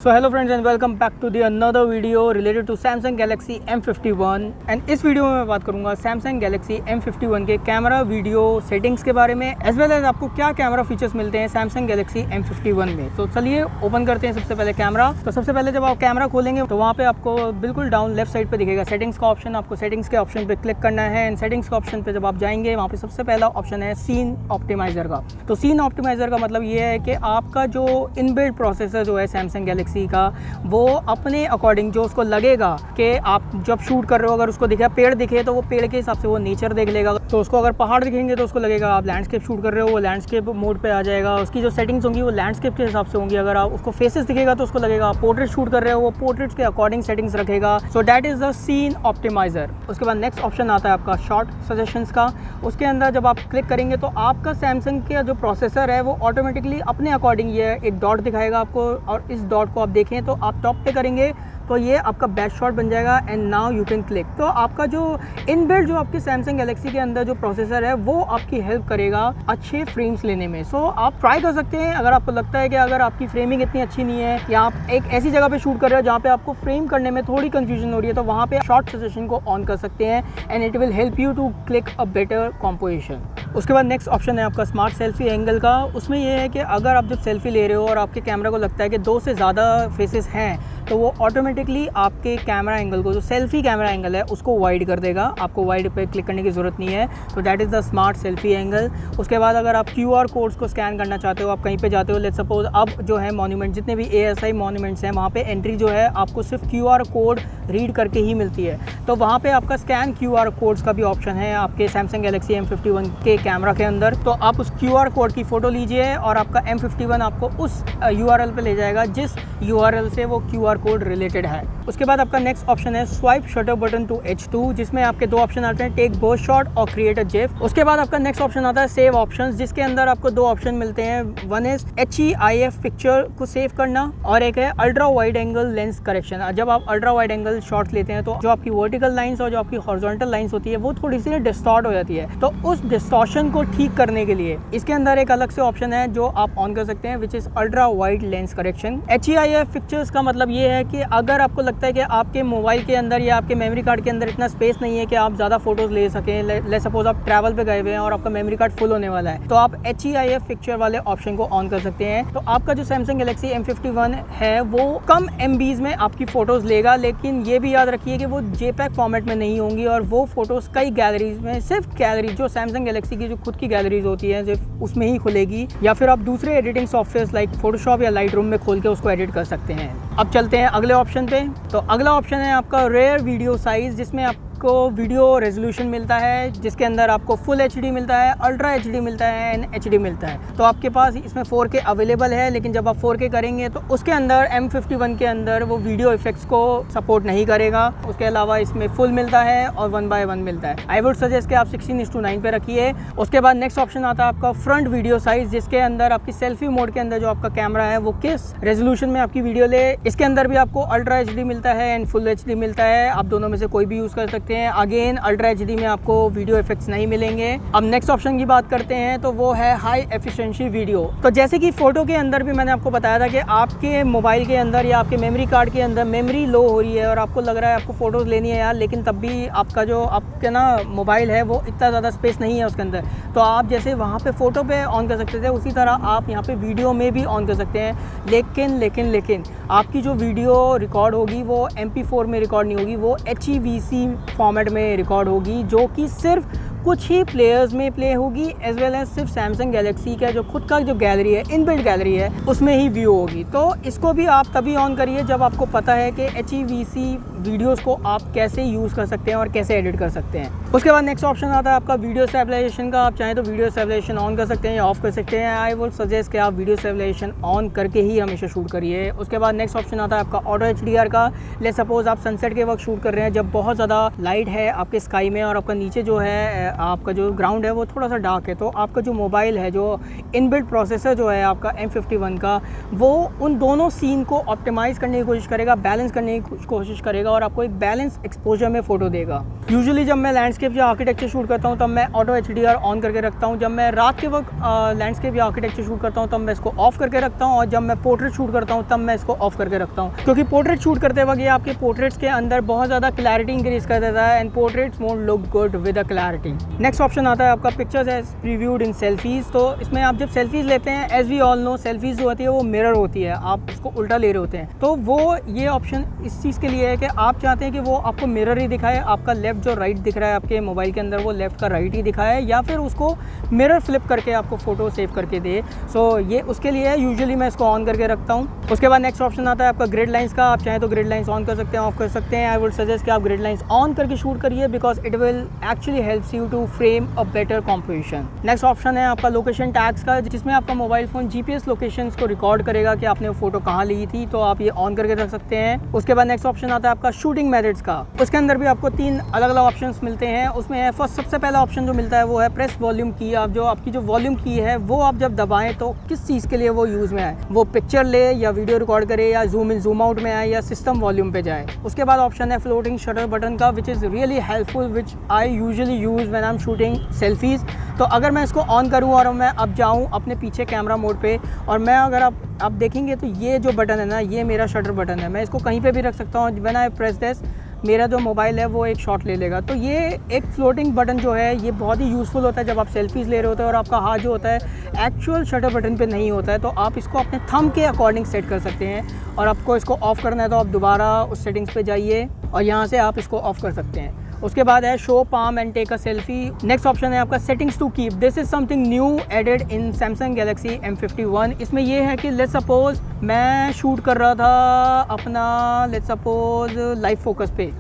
So hello friends and welcome back to the another video related to Samsung Galaxy M51 and इस video में मैं बात करूंगा Samsung Galaxy M51 के camera video settings के बारे में एज वेल एज आपको क्या कैमरा फीचर्स मिलते हैं Samsung Galaxy M51 में। तो चलिए ओपन करते हैं सबसे पहले कैमरा। तो सबसे पहले जब आप कैमरा खोलेंगे तो वहाँ पे आपको बिल्कुल डाउन लेफ्ट साइड पे दिखेगा सेटिंग्स का ऑप्शन। आपको सेटिंग्स के ऑप्शन पे क्लिक करना है एंड सेटिंग्स के ऑप्शन पे जब आप जाएंगे वहाँ पे सबसे पहला ऑप्शन है सीन ऑप्टिमाइजर का। तो सीन ऑप्टिमाइजर का मतलब ये है कि आपका जो इनबिल्ट प्रोसेसर जो है Samsung Galaxy का वो अपने अकॉर्डिंग जो उसको लगेगा कि आप जब शूट कर रहे हो अगर उसको दिखे पेड़ दिखे तो वो पेड़ के हिसाब से वो नेचर देख लेगा। तो उसको अगर पहाड़ दिखेंगे तो उसको लगेगा आप लैंडस्केप शूट कर रहे हो, वो लैंडस्केप मोड पे आ जाएगा। उसकी जो सेटिंग्स होंगी वो लैंडस्केप के हिसाब से होंगी। अगर आप उसको फेसेस दिखेगा तो उसको लगेगा आप पोर्ट्रेट शूट कर रहे हो, वो पोर्ट्रेट्स के अकॉर्डिंग सेटिंग्स रखेगा। So that is the scene optimiser. उसके बाद नेक्स्ट ऑप्शन आता है आपका शॉर्ट सजेशंस का। उसके अंदर जब आप क्लिक करेंगे तो आपका सैमसंग का जो प्रोसेसर है वो ऑटोमेटिकली अपने अकॉर्डिंग ये एक डॉट दिखाएगा आपको, और इस डॉट को आप देखें तो आप टॉप पे करेंगे तो ये आपका बेस्ट शॉट बन जाएगा and now you can click. तो आपका जो इनबिल्ट जो आपके Samsung Galaxy के अंदर जो प्रोसेसर है वो आपकी हेल्प करेगा अच्छे फ्रेम्स लेने में। सो आप ट्राई कर सकते हैं अगर आपको लगता है कि अगर आपकी फ्रेमिंग इतनी अच्छी नहीं है या आप एक ऐसी जगह पे शूट कर रहे हो जहाँ पे आपको फ्रेम करने में थोड़ी कंफ्यूजन हो रही है तो वहाँ पे शॉर्ट सजेशन को ऑन कर सकते हैं and it will help you to click a better composition. उसके बाद नेक्स्ट ऑप्शन है आपका स्मार्ट सेल्फी एंगल का। उसमें यह है कि अगर आप जब सेल्फी ले रहे हो और आपके कैमरा को लगता है कि 2 से ज़्यादा फेसेस हैं तो वो ऑटोमेटिकली आपके कैमरा एंगल को जो सेल्फी कैमरा एंगल है उसको वाइड कर देगा। आपको वाइड पे क्लिक करने की ज़रूरत नहीं है। तो that is the smart selfie angle. उसके बाद अगर आप QR कोड्स को स्कैन करना चाहते हो, आप कहीं पे जाते हो, लेट्स सपोज अब जो है मॉन्यूमेंट जितने भी ASI मॉन्यूमेंट्स हैं वहाँ पे एंट्री जो है आपको सिर्फ QR कोड रीड करके ही मिलती है। तो वहाँ पे आपका स्कैन QR कोड्स का भी ऑप्शन है आपके Samsung Galaxy M51 के कैमरा के अंदर। तो आप उस QR कोड की फ़ोटो लीजिए और आपका M51 आपको उस URL पे ले जाएगा जिस URL से वो QR कोड रिलेटेड है। उसके बाद आपका नेक्स्ट ऑप्शन है swipe shutter button to H2 जिसमें आपके 2 ऑप्शन आते हैं, टेक बर्स्ट शॉट और क्रिएट अ जिफ। उसके बाद आपका नेक्स्ट ऑप्शन आता है सेव ऑप्शंस जिसके अंदर आपको 2 ऑप्शन मिलते हैं। वन इज HEIF पिक्चर को सेव करना और एक है ultra wide angle lens correction. जब आप अल्ट्रा वाइड एंगल शॉट्स लेते हैं तो जो आपकी वर्टिकल लाइंस और जो आपकी हॉरिजॉन्टल लाइंस होती है वो थोड़ी सी डिस्टॉर्ट हो जाती है। तो उस डिस्टॉर्शन को ठीक करने के लिए इसके अंदर एक अलग से ऑप्शन है जो आप ऑन कर सकते हैं which is ultra wide lens correction. HEIF pictures का मतलब ये है कि अगर आपको लगता है कि आपके मोबाइल के अंदर या आपके मेमोरी कार्ड के अंदर इतना स्पेस नहीं है कि आप ज़्यादा फोटोज़ ले सकें, ले सपोज आप ट्रैवल पे गए हुए हैं और आपका मेमोरी कार्ड फुल होने वाला है तो आप HEIF पिक्चर वाले ऑप्शन को ऑन कर सकते हैं। तो आपका जो Samsung Galaxy M51 है वो कम MBs में आपकी फ़ोटोज़ लेगा, लेकिन ये भी याद रखिए कि वो JPEG फॉर्मेट में नहीं होंगी और वो फ़ोटोज़ कई गैलरीज में सिर्फ गैलरी जो Samsung Galaxy की जो खुद की गैलरीज होती है सिर्फ उसमें ही खुलेगी, या फिर आप दूसरे एडिटिंग सॉफ्टवेयर लाइक फोटोशॉप या लाइट रूम में खोल के उसको एडिट कर सकते हैं। अब चलते हैं अगले ऑप्शन पे। तो अगला ऑप्शन है आपका रेयर वीडियो साइज़ जिसमें आपको वीडियो रेजोल्यूशन मिलता है जिसके अंदर आपको फुल HD मिलता है, अल्ट्रा HD मिलता है एंड HD मिलता है। तो आपके पास इसमें 4K अवेलेबल है, लेकिन जब आप 4K करेंगे तो उसके अंदर M51 के अंदर वो वीडियो इफेक्ट्स को सपोर्ट नहीं करेगा। उसके अलावा इसमें फुल मिलता है और 1:1 मिलता है। आई वुड सजेस्ट कि आप 16:9 पे रखिए। उसके बाद नेक्स्ट ऑप्शन आता है आपका फ्रंट वीडियो साइज़ जिसके अंदर आपकी सेल्फी मोड के अंदर जो आपका कैमरा है वो किस रेजोल्यूशन में आपकी वीडियो ले। इसके अंदर भी आपको अल्ट्रा HD मिलता है एंड फुल HD मिलता है। आप दोनों में से कोई भी यूज़ कर सकते हैं। अगेन अल्ट्रा HD में आपको वीडियो इफेक्ट्स नहीं मिलेंगे। अब नेक्स्ट ऑप्शन की बात करते हैं तो वो है हाई एफिशिएंसी वीडियो। तो जैसे कि फोटो के अंदर भी मैंने आपको बताया था कि आपके मोबाइल के अंदर या आपके मेमोरी कार्ड के अंदर मेमोरी लो हो रही है और आपको लग रहा है आपको फ़ोटोज़ लेनी है यार, लेकिन तब भी आपका जो आपका ना मोबाइल है वो इतना ज़्यादा स्पेस नहीं है उसके अंदर, तो आप जैसे वहाँ पे फ़ोटो पे ऑन कर सकते थे उसी तरह आप यहाँ पे वीडियो में भी ऑन कर सकते हैं। लेकिन आपकी जो वीडियो रिकॉर्ड होगी वो MP4 में रिकॉर्ड नहीं होगी, वो HEVC फॉर्मेट में रिकॉर्ड होगी जो कि सिर्फ कुछ ही प्लेयर्स में प्ले होगी एज वेल एज सिर्फ Samsung Galaxy का जो खुद का जो गैलरी है, इनबिल्ट गैलरी है, उसमें ही व्यू होगी। तो इसको भी आप तभी ऑन करिए जब आपको पता है कि HEVC वीडियोस को आप कैसे यूज़ कर सकते हैं और कैसे एडिट कर सकते हैं। उसके बाद नेक्स्ट ऑप्शन आता है आपका वीडियो स्टेबलाइजेशन का। आप चाहें तो वीडियो स्टेबलाइजेशन ऑन कर सकते हैं या ऑफ कर सकते हैं। आई वुड सजेस्ट कि आप वीडियो स्टेबलाइजेशन ऑन करके ही हमेशा शूट करिए। उसके बाद नेक्स्ट ऑप्शन आता है आपका ऑटो HDR का। लेट्स सपोज आप सनसेट के वक्त शूट कर रहे हैं जब बहुत ज़्यादा लाइट है आपके स्काई में और आपका नीचे जो है आपका जो ग्राउंड है वो थोड़ा सा डार्क है, तो आपका जो मोबाइल है जो इनबिल्ट प्रोसेसर जो है आपका M51 का वो उन दोनों सीन को ऑप्टिमाइज़ करने की कोशिश करेगा, बैलेंस करने की कोशिश करेगा और आपको एक बैलेंस एक्सपोजर में फ़ोटो देगा। यूजुअली जब मैं लैंडस्केप या आर्किटेक्चर शूट करता हूँ तब मैं ऑटो HDR ऑन करके रखता हूँ। जब मैं रात के वक्त लैंडस्केप या आर्किटेक्चर शूट करता हूँ तब मैं इसको ऑफ करके रखता हूँ, और जब मैं पोर्ट्रेट शूट करता हूँ तब मैं इसको ऑफ करके रखता हूँ, क्योंकि पोर्ट्रेट शूट करते वक्त ये आपके पोर्ट्रेट्स के अंदर बहुत ज़्यादा क्लैरिटी इंक्रीज कर देता है and portraits won't look good with a clarity. Next option आता है आपका pictures as previewed in selfies. तो इसमें आप जब सेल्फीज़ लेते हैं, as we all know selfies जो होती है वो मिरर होती है, आप उसको उल्टा ले रहे होते हैं। तो वो ये ऑप्शन इस चीज़ के लिए है कि आप चाहते हैं कि वो आपको मिरर ही दिखाए, आपका लेफ्ट जो राइट दिख रहा है आपके मोबाइल के अंदर वो लेफ्ट का राइट ही दिखाए, या फिर उसको मिरर फ्लिप करके आपको फ़ोटो सेव करके दे। सो ये उसके लिए है, यूजुअली मैं इसको ऑन करके रखता हूँ। उसके बाद नेक्स्ट ऑप्शन आता है आपका ग्रिड लाइंस का। आप चाहें तो ग्रिड लाइंस ऑन कर सकते हैं, ऑफ कर सकते हैं। आई वुड सजेस्ट कि आप ग्रिड लाइंस ऑन करके शूट करिए, because it will actually helps you to frame a better composition. Next option है आपका लोकेशन टैग्स का, जिसमें आपका मोबाइल फ़ोन GPS लोकेशंस को रिकॉर्ड करेगा कि आपने वो फोटो कहाँ ली थी, तो आप ये ऑन करके रख सकते हैं। उसके बाद नेक्स्ट ऑप्शन आता है आपका शूटिंग मेथड्स का। उसके अंदर भी आपको 3 अलग अलग ऑप्शंस मिलते हैं। उसमें है फर्स्ट, सबसे पहला ऑप्शन जो मिलता है वो है प्रेस वॉल्यूम की। आप जो आपकी जो वॉल्यूम की है वो आप जब दबाएं तो किस चीज़ के लिए वो यूज़ में आए, वो पिक्चर ले या वीडियो रिकॉर्ड करे या जूम इन जूम आउट में आए या सिस्टम वॉल्यूम पे जाए। उसके बाद ऑप्शन है फ्लोटिंग शटर बटन का, which is really helpful, which I usually use when I am shooting selfies. तो अगर मैं इसको ऑन करूँ और मैं अब जाऊँ अपने पीछे कैमरा मोड पे, और मैं अगर आप देखेंगे तो ये जो बटन है ना, ये मेरा शटर बटन है, मैं इसको कहीं पे भी रख सकता हूँ। व्हेन आई प्रेस दिस, मेरा जो मोबाइल है वो एक शॉट ले लेगा। तो ये एक फ्लोटिंग बटन जो है ये बहुत ही यूज़फुल होता है जब आप सेल्फीज़ ले रहे होते हैं और आपका हाथ जो होता है एक्चुअल शटर बटन पे नहीं होता है। तो आप इसको अपने थंब के अकॉर्डिंग सेट कर सकते हैं, और आपको इसको ऑफ़ करना है तो आप दोबारा उस सेटिंग्स पे जाइए और यहाँ से आप इसको ऑफ़ कर सकते हैं। उसके बाद है show palm and take a selfie. Next option है आपका settings to keep. This is something new added in Samsung Galaxy M51। इसमें ये है कि लेट्स सपोज मैं शूट कर रहा था अपना, लेट्स सपोज लाइव फोकस पे।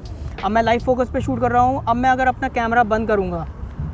अब मैं लाइव फोकस पे शूट कर रहा हूँ। अब मैं अगर अपना कैमरा बंद करूँगा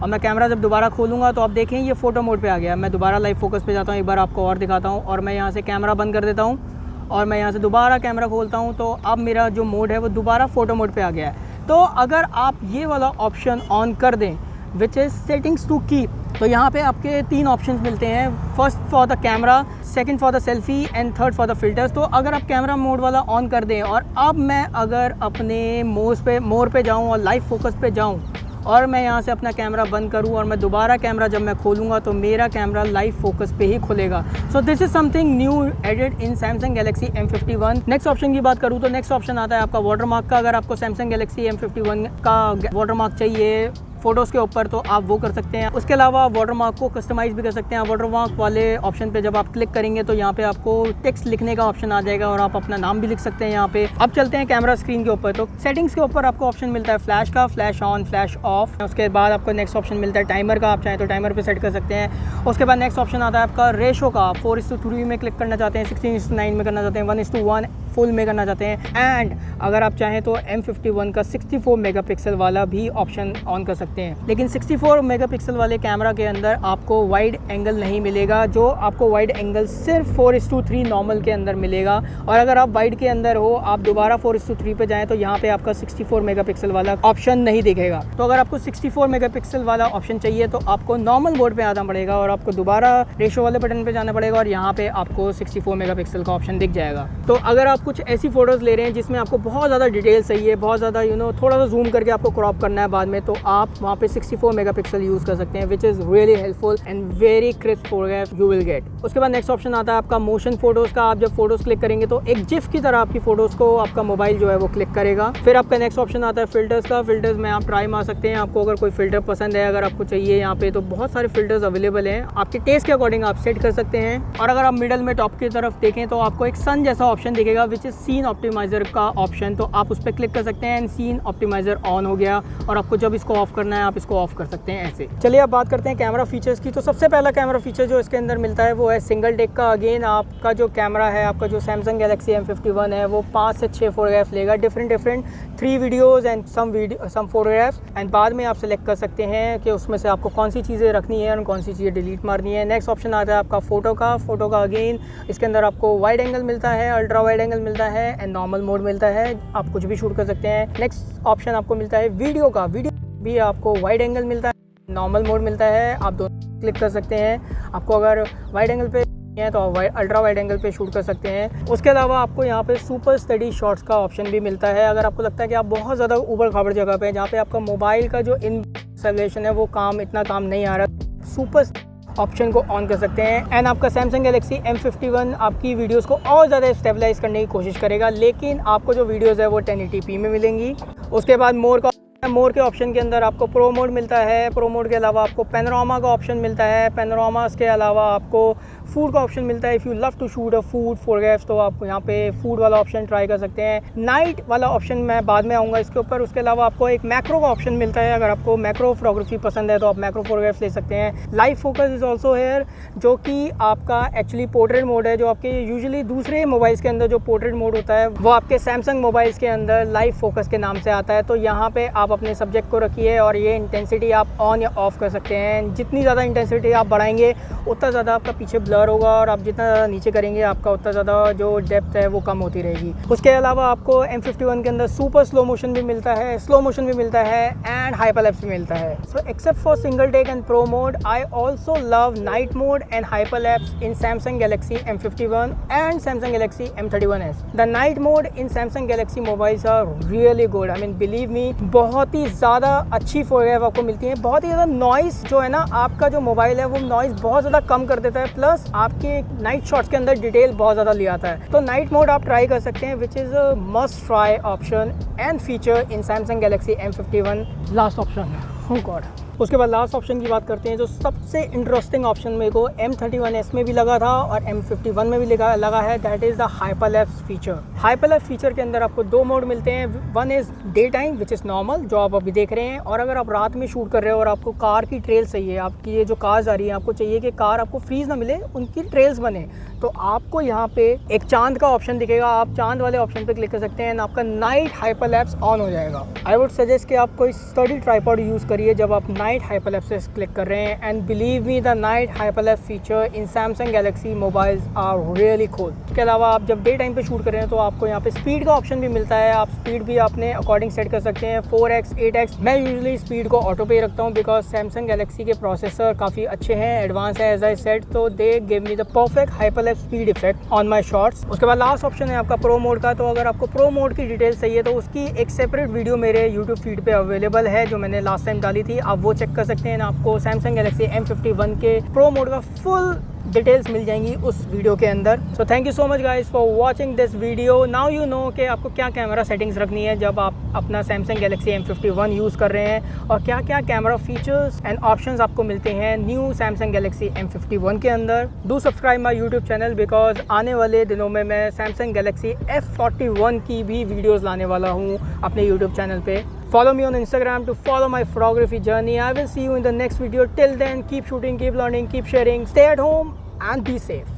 और मैं कैमरा जब दोबारा खोलूँगा तो आप देखें ये फ़ोटो मोड पे आ गया। मैं दोबारा लाइव फोकस पे जाता हूँ, एक बार आपको और दिखाता हूँ, और मैं यहाँ से कैमरा बंद कर देता हूँ और मैं यहाँ से दोबारा कैमरा खोलता हूँ, तो अब मेरा जो मोड है वो दोबारा फ़ोटो मोड पे आ गया है। तो अगर आप ये वाला ऑप्शन ऑन कर दें, which is settings to keep, तो यहाँ पे आपके 3 ऑप्शंस मिलते हैं। First for the camera, second for the selfie and third for the filters. तो अगर आप कैमरा मोड वाला ऑन कर दें और अब मैं अगर अपने मोर पे जाऊँ और लाइव फोकस पे जाऊँ और मैं यहाँ से अपना कैमरा बंद करूँ और मैं दोबारा कैमरा जब मैं खोलूँगा तो मेरा कैमरा लाइव फोकस पे ही खुलेगा। So this is something new added in Samsung Galaxy M51। Next option की बात करूँ तो नेक्स्ट ऑप्शन आता है आपका वाटरमार्क का। अगर आपको सैमसंग गैलेक्सी M51 का वाटरमार्क चाहिए फ़ोटोज़ के ऊपर तो आप वो कर सकते हैं। उसके अलावा वाटरमार्क को कस्टमाइज़ भी कर सकते हैं। वाटरमार्क वाले ऑप्शन पे जब आप क्लिक करेंगे तो यहाँ पे आपको टेक्स्ट लिखने का ऑप्शन आ जाएगा और आप अपना नाम भी लिख सकते हैं यहाँ पे। अब चलते हैं कैमरा स्क्रीन के ऊपर। तो सेटिंग्स के ऊपर आपको ऑप्शन मिलता है फ्लैश का, फ्लैश ऑन, फ्लैश ऑफ। उसके बाद आपको नेक्स्ट ऑप्शन मिलता है टाइमर का, आप चाहें तो टाइमर पर सेट कर सकते हैं। उसके बाद नेक्स्ट ऑप्शन आता है आपका रेशो का। 4:3 में क्लिक करना चाहते हैं, 16:9 में करना चाहते हैं, 1:1 फुल में करना चाहते हैं। एंड अगर आप चाहें तो M51 का 64 मेगापिक्सल वाला भी ऑप्शन ऑन कर सकते हैं। लेकिन 64 मेगापिक्सल वाले कैमरा के अंदर आपको वाइड एंगल नहीं मिलेगा। जो आपको वाइड एंगल सिर्फ 4:3 नॉर्मल के अंदर मिलेगा, और अगर आप वाइड के अंदर हो, आप दोबारा 4:3 पे जाएँ तो यहाँ पे आपका 64 मेगापिक्सल वाला ऑप्शन नहीं दिखेगा। तो अगर आपको 64 मेगापिक्सल वाला ऑप्शन चाहिए तो आपको नॉर्मल मोड पे आना पड़ेगा और आपको दोबारा रेशो वाले बटन पे जाना पड़ेगा और यहाँ पे आपको 64 मेगापिक्सल का ऑप्शन दिख जाएगा। तो अगर आप कुछ ऐसी फ़ोटोज़ ले रहे हैं जिसमें आपको बहुत ज़्यादा डिटेल चाहिए, बहुत ज़्यादा थोड़ा सा जूम करके आपको क्रॉप करना है बाद में, तो आप वहाँ पे 64 मेगापिक्सल यूज़ कर सकते हैं, which is really helpful and very crisp photograph you will get. उसके बाद नेक्स्ट ऑप्शन आता है आपका मोशन फ़ोटोज़ का। आप जब फ़ोटोज़ क्लिक करेंगे तो एक जिफ की तरह आपकी फ़ोटोज़ को आपका मोबाइल जो है वो क्लिक करेगा। फिर आपका नेक्स्ट ऑप्शन आता है फ़िल्टर्स का। फ़िल्टर्स में आप ट्राई मार सकते हैं, आपको अगर कोई फ़िल्टर पसंद है, अगर आपको चाहिए यहाँ पे, तो बहुत सारे फ़िल्टर्स अवेलेबल हैं, आपके टेस्ट के अकॉर्डिंग आप सेट कर सकते हैं। और अगर आप मिडल में टॉप की तरफ देखें तो आपको एक सन जैसा ऑप्शन दिखेगा, विच इज़ सीन ऑप्टिमाइज़र का ऑप्शन। तो आप उस पर क्लिक कर सकते हैं एंड सीन ऑप्टिमाइज़र ऑन हो गया, और आपको जब इसको ऑफ करना है आप इसको ऑफ कर सकते हैं ऐसे। चलिए अब बात करते हैं कैमरा फीचर्स की। तो सबसे पहला कैमरा फीचर जो इसके अंदर मिलता है वो है सिंगल टेक का। अगेन आपका जो कैमरा है, आपका जो सैमसंग गैलेक्सी M51 है, वो 5 से 6 फोटोग्राफ्स लेगा, different 3 videos and some photographs. And बाद में आप सेलेक्ट कर सकते हैं कि उसमें से आपको कौन सी चीज़ें रखनी है और कौन सी चीज़ें डिलीट मारनी है। नेक्स्ट ऑप्शन आता है आपका फ़ोटो का। अगेन इसके अंदर आपको वाइड एंगल मिलता है, अल्ट्रा वाइड एंगल मिलता है एंड नॉर्मल मोड मिलता है, आप कुछ भी शूट कर सकते हैं। नेक्स्ट ऑप्शन आपको मिलता है वीडियो का। वीडियो भी आपको वाइड एंगल मिलता है, नॉर्मल मोड मिलता है, आप दोनों क्लिक कर सकते हैं। आपको अगर वाइड एंगल पे है तो आप अल्ट्रा वाइड एंगल पे शूट कर सकते हैं। उसके अलावा आपको यहाँ पे सुपर स्टडी शॉट्स का ऑप्शन भी मिलता है। अगर आपको लगता है कि आप बहुत ज़्यादा ऊबड़ खाबड़ जगह पे हैं जहाँ पे आपका मोबाइल का जो इंस्टॉलेशन है वो इतना काम नहीं आ रहा, सुपर ऑप्शन को ऑन कर सकते हैं एंड आपका सैमसंग गैलेक्सी M51 आपकी वीडियोस को और ज़्यादा स्टेबलाइज करने की कोशिश करेगा, लेकिन आपको जो वीडियोस है वो 1080p में मिलेंगी। उसके बाद मोर के ऑप्शन के अंदर आपको प्रो मोड मिलता है। प्रो मोड के अलावा आपको पैनोरामा का ऑप्शन मिलता है। पैनोरामा के अलावा आपको फूड का ऑप्शन मिलता है। If you love to shoot a food photographs तो आप यहाँ पे फूड वाला ऑप्शन ट्राई कर सकते हैं। नाइट वाला ऑप्शन मैं बाद में आऊँगा इसके ऊपर। उसके अलावा आपको एक मैक्रो का ऑप्शन मिलता है। अगर आपको मैक्रो फोटोग्राफी पसंद है तो आप मैक्रो फोटोग्राफ्स ले सकते हैं। Live focus is also here, जो कि आपका एक्चुअली पोर्ट्रेट मोड है, जो आपके यूजुअली दूसरे मोबाइल्स के अंदर जो पोर्ट्रेट मोड होता है वो आपके सैमसंग मोबाइल्स के अंदर लाइव फोकस के नाम से आता है। तो यहाँ पे आप अपने सब्जेक्ट को रखिए और ये इंटेंसिटी आप ऑन या ऑफ कर सकते हैं। जितनी ज़्यादा इंटेंसिटी आप बढ़ाएंगे उतना ज़्यादा आपका पीछे ब्लर होगा और आप जितना ज़्यादा नीचे करेंगे आपका उतना ज़्यादा जो डेप्थ है वो कम होती रहेगी। उसके अलावा आपको M51 के अंदर सुपर स्लो मोशन भी मिलता है, एंड हाइपरलैप्स भी मिलता है। So except for single take and pro mode, I also love night mode and hyperlapse in Samsung Galaxy M51 and Samsung Galaxy M31s। The night mode in Samsung Galaxy mobiles are really good. I mean believe me, बहुत ही ज़्यादा अच्छी photograph आपको मिलती है। बहुत ही ज़्यादा नॉइस जो है ना, आपका जो मोबाइल है वो नॉइस बहुत ज़्यादा कम कर देता है, प्लस आपके नाइट शॉट्स के अंदर डिटेल बहुत ज़्यादा ले आता है। तो नाइट मोड आप ट्राई कर सकते हैं, which is a must try option and feature in Samsung Galaxy M51। Last option, oh God. उसके बाद लास्ट ऑप्शन की बात करते हैं, जो सबसे इंटरेस्टिंग ऑप्शन मेरे को M31s में भी लगा था और M51 में भी लगा है, that is the hyperlapse feature. Hyperlapse feature के अंदर आपको दो मोड मिलते हैं। One is day time which is normal, जो आप अभी देख रहे हैं, और अगर आप रात में शूट कर रहे हो और आपको कार की ट्रेल चाहिए, आपकी ये जो कार्स आ रही है, आपको चाहिए कि कार आपको फ्रीज ना मिले, उनकी ट्रेल्स बने, तो आपको यहाँ पे एक चांद का ऑप्शन दिखेगा। आप चांद वाले ऑप्शन पे क्लिक कर सकते हैं, आपका नाइट हाइपरलैप्स ऑन हो जाएगा। आई वुड सजेस्ट कि आप कोई स्टडी ट्राइपॉड यूज़ करिए जब आप नाइट हाइपरलैप्स से क्लिक कर रहे हैं। And believe me, the night hyperlapse feature in Samsung Galaxy mobiles are really cool. इसके अलावा आप जब डे टाइम पे शूट कर रहे हैं तो आपको यहाँ पे स्पीड का ऑप्शन भी मिलता है। आप स्पीड भी अपने अकॉर्डिंग सेट कर सकते हैं, 4x 8x। मैं यूजुअली स्पीड को ऑटो पे रखता हूँ बिकॉज सैमसंग गैलेक्सी के प्रोसेसर काफ़ी अच्छे हैं, एडवांस है एज आई सेट, तो they give me the perfect hyperlapse speed effect on my shots. उसके बाद लास्ट ऑप्शन है आपका प्रो मोड का। तो अगर आपको प्रो मोड की डिटेल चाहिए तो उसकी एक सेपरेट वीडियो मेरे यूट्यूब फीड पे अवेलेबल है, जो मैंने लास्ट टाइम डाली थी, आप वो चेक कर सकते हैं। आपको सैमसंग गैलेक्सी M51 के प्रो मोड का फुल डिटेल्स मिल जाएंगी उस वीडियो के अंदर। So thank you so much guys for watching this video. Now you know कि आपको क्या कैमरा सेटिंग्स रखनी है जब आप अपना सैमसंग गैलेक्सी M51 यूज़ कर रहे हैं, और क्या क्या कैमरा फीचर्स एंड ऑप्शंस आपको मिलते हैं न्यू सैमसंग गैलेक्सी M51 के अंदर। Do subscribe my YouTube channel because आने वाले दिनों में मैं सैमसंग गैलेक्सी F41 की भी वीडियोज़ लाने वाला हूँ अपने यूट्यूब चैनल पर। Follow me on Instagram to follow my photography journey. I will see you in the next video. Till then, keep shooting, keep learning, keep sharing. Stay at home and be safe.